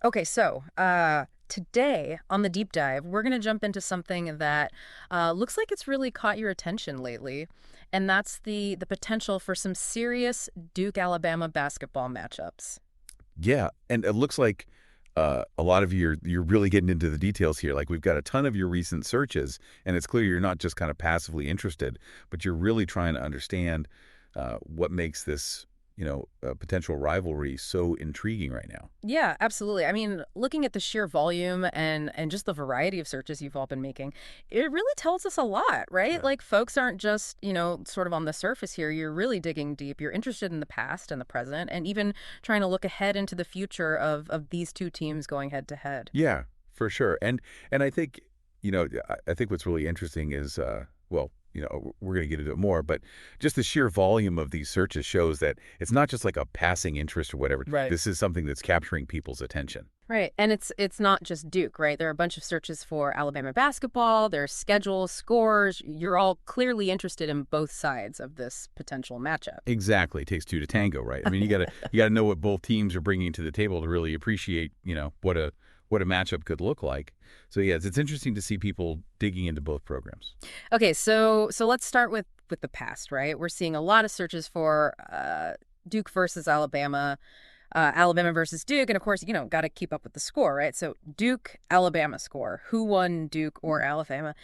Okay, so today on the deep dive, we're going to jump into something that looks like it's really caught your attention lately, and that's the potential for some serious Duke-Alabama basketball matchups. Yeah, and it looks like a lot of you're really getting into the details here. Like we've got a ton of your recent searches, and it's clear you're not just kind of passively interested, but you're really trying to understand what makes this, potential rivalry so intriguing right now. Yeah, absolutely. I mean, looking at the sheer volume and just the variety of searches you've all been making, it really tells us a lot, right? Yeah. Like folks aren't just, sort of on the surface here. You're really digging deep. You're interested in the past and the present and even trying to look ahead into the future of these two teams going head to head. Yeah, for sure. And I think, I think what's really interesting is, well, we're going to get into it more, but just the sheer volume of these searches shows that it's not just like a passing interest or whatever. Right. This is something that's capturing people's attention. Right. And it's not just Duke, right? There are a bunch of searches for Alabama basketball, there's schedules, scores. You're all clearly interested in both sides of this potential matchup. Exactly. It takes two to tango, right? I mean, you gotta know what both teams are bringing to the table to really appreciate, what a matchup could look like. So yes, it's interesting to see people digging into both programs. Okay, so let's start with the past, right? We're seeing a lot of searches for Duke versus Alabama, Alabama versus Duke, and of course, got to keep up with the score, right? So Duke Alabama score, who won Duke or Alabama?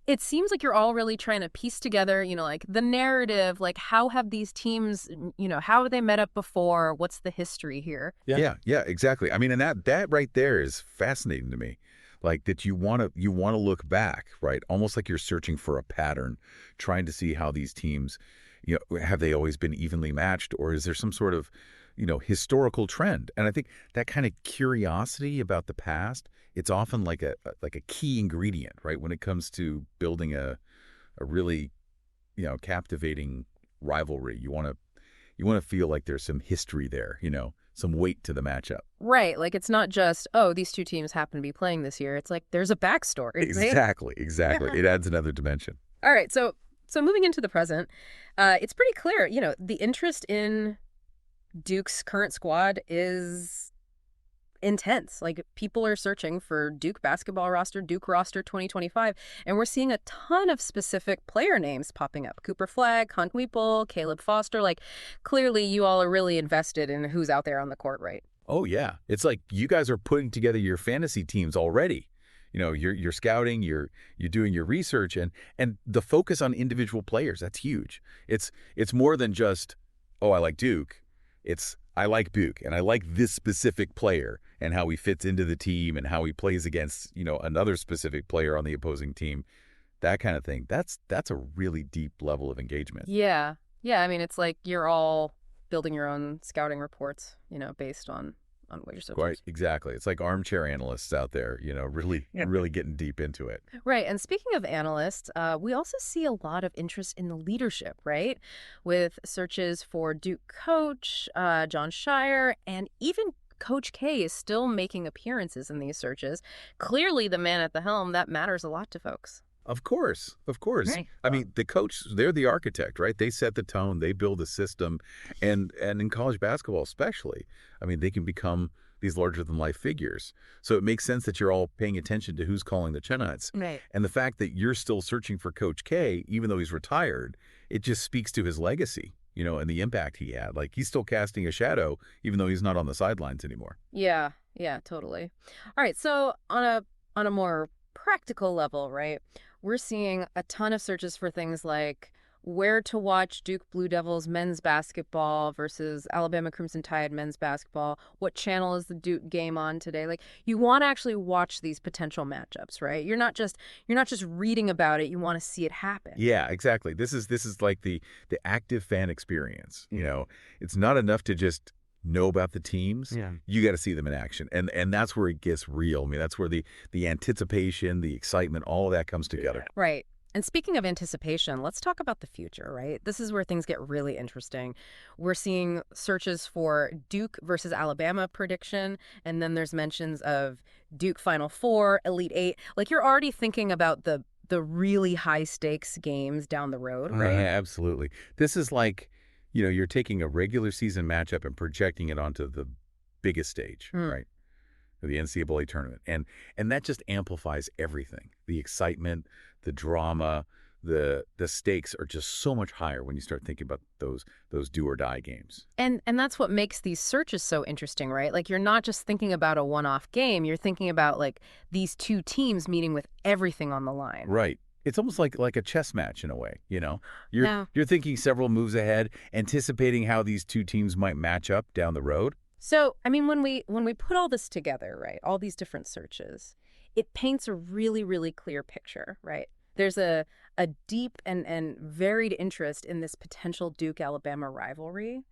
It seems like you're all really trying to piece together, like the narrative, like how have these teams, how have they met up before? What's the history here? Yeah, exactly. I mean, and that right there is fascinating to me. Like that you want to look back, right? Almost like you're searching for a pattern, trying to see how these teams, have they always been evenly matched, or is there some sort of, historical trend? And I think that kind of curiosity about the past, it's often like a key ingredient, right? When it comes to building a really, captivating rivalry. You want to feel like there's some history there, some weight to the matchup. Right, like it's not just, oh, these two teams happen to be playing this year. It's like there's a backstory, right? Exactly. It adds another dimension. All right, so moving into the present, it's pretty clear, the interest in Duke's current squad is intense. Like people are searching for Duke basketball roster, Duke roster 2025, and we're seeing a ton of specific player names popping up. Cooper Flagg, Hunt Weeple, Caleb Foster. Like clearly you all are really invested in who's out there on the court, right? Oh yeah, it's like you guys are putting together your fantasy teams already. You're scouting, you're doing your research, and the focus on individual players, that's huge. It's more than just, oh, I like Duke. It's I like Duke and I like this specific player and how he fits into the team and how he plays against, another specific player on the opposing team. That kind of thing. That's a really deep level of engagement. Yeah. Yeah, I mean it's like you're all building your own scouting reports, based on what your Quite searches. exactly. It's like armchair analysts out there, really, really getting deep into it. Right. And speaking of analysts, we also see a lot of interest in the leadership, right? With searches for Duke coach, John Shire, and even Coach K is still making appearances in these searches. Clearly, the man at the helm, that matters a lot to folks. Of course, of course. Right. I mean, the coach, they're the architect, right? They set the tone, they build a system, and in college basketball especially, I mean, they can become these larger than life figures. So it makes sense that you're all paying attention to who's calling the shots. Right. And the fact that you're still searching for Coach K, even though he's retired, it just speaks to his legacy, and the impact he had. Like he's still casting a shadow, even though he's not on the sidelines anymore. Yeah. Yeah, totally. All right. So on a more practical level, right? We're seeing a ton of searches for things like where to watch Duke Blue Devils men's basketball versus Alabama Crimson Tide men's basketball. What channel is the Duke game on today? Like you want to actually watch these potential matchups, right? You're not just reading about it. You want to see it happen. Yeah, exactly. This is like the active fan experience. It's not enough to just know about the teams. Yeah. You got to see them in action, and that's where it gets real. I mean, that's where the anticipation, the excitement, all of that comes together. Right. And speaking of anticipation, let's talk about the future, right? This is where things get really interesting. We're seeing searches for Duke versus Alabama prediction, and then there's mentions of Duke Final Four, Elite Eight. Like you're already thinking about the really high stakes games down the road, right? Absolutely. This is like, you're taking a regular season matchup and projecting it onto the biggest stage, Mm. right? the NCAA tournament. And that just amplifies everything. The excitement, the drama, the stakes are just so much higher when you start thinking about those do or die games. And that's what makes these searches so interesting, right? Like, you're not just thinking about a one-off game, you're thinking about like these two teams meeting with everything on the line. Right. It's almost like a chess match in a way, you know? You're Yeah. you're thinking several moves ahead, anticipating how these two teams might match up down the road. So, I mean, when we put all this together, right, all these different searches, it paints a really, really clear picture, right? There's a deep and varied interest in this potential Duke-Alabama rivalry.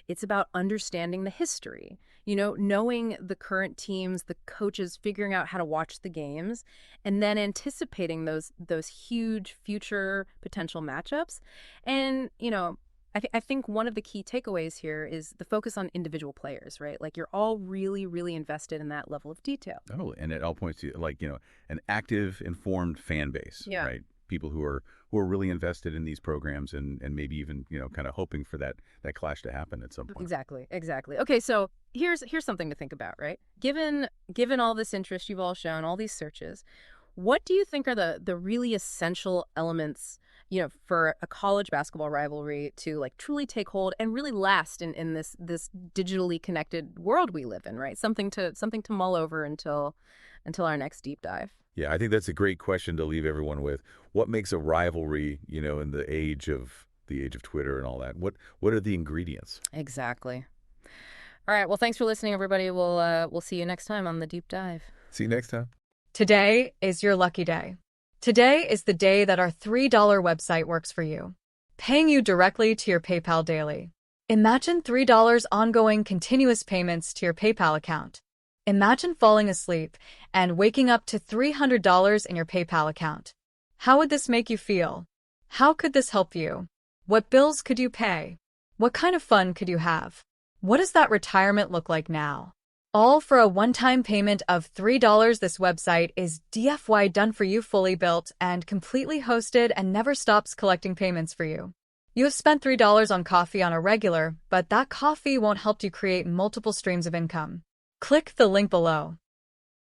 It's about understanding the history, knowing the current teams, the coaches, figuring out how to watch the games, and then anticipating those huge future potential matchups. And, I think one of the key takeaways here is the focus on individual players, right? Like, you're all really, really invested in that level of detail. Oh, and it all points to an active, informed fan base, Yeah. right? People who are really invested in these programs and maybe even kind of hoping for that clash to happen at some point. Exactly. Okay, so here's something to think about, right? Given all this interest you've all shown, all these searches, what do you think are the really essential elements, for a college basketball rivalry to like truly take hold and really last in this digitally connected world we live in, right? Something to mull over until our next deep dive. Yeah, I think that's a great question to leave everyone with. What makes a rivalry, in the age of Twitter and all that? What are the ingredients? Exactly. All right. Well, thanks for listening, everybody. We'll see you next time on the deep dive. See you next time. Today is your lucky day. Today is the day that our $3 website works for you, paying you directly to your PayPal daily. Imagine $3 ongoing continuous payments to your PayPal account. Imagine falling asleep and waking up to $300 in your PayPal account. How would this make you feel? How could this help you? What bills could you pay? What kind of fun could you have? What does that retirement look like now? All for a one-time payment of $3. This website is DFY done for you, fully built and completely hosted, and never stops collecting payments for you. You have spent $3 on coffee on a regular, but that coffee won't help you create multiple streams of income. Click the link below.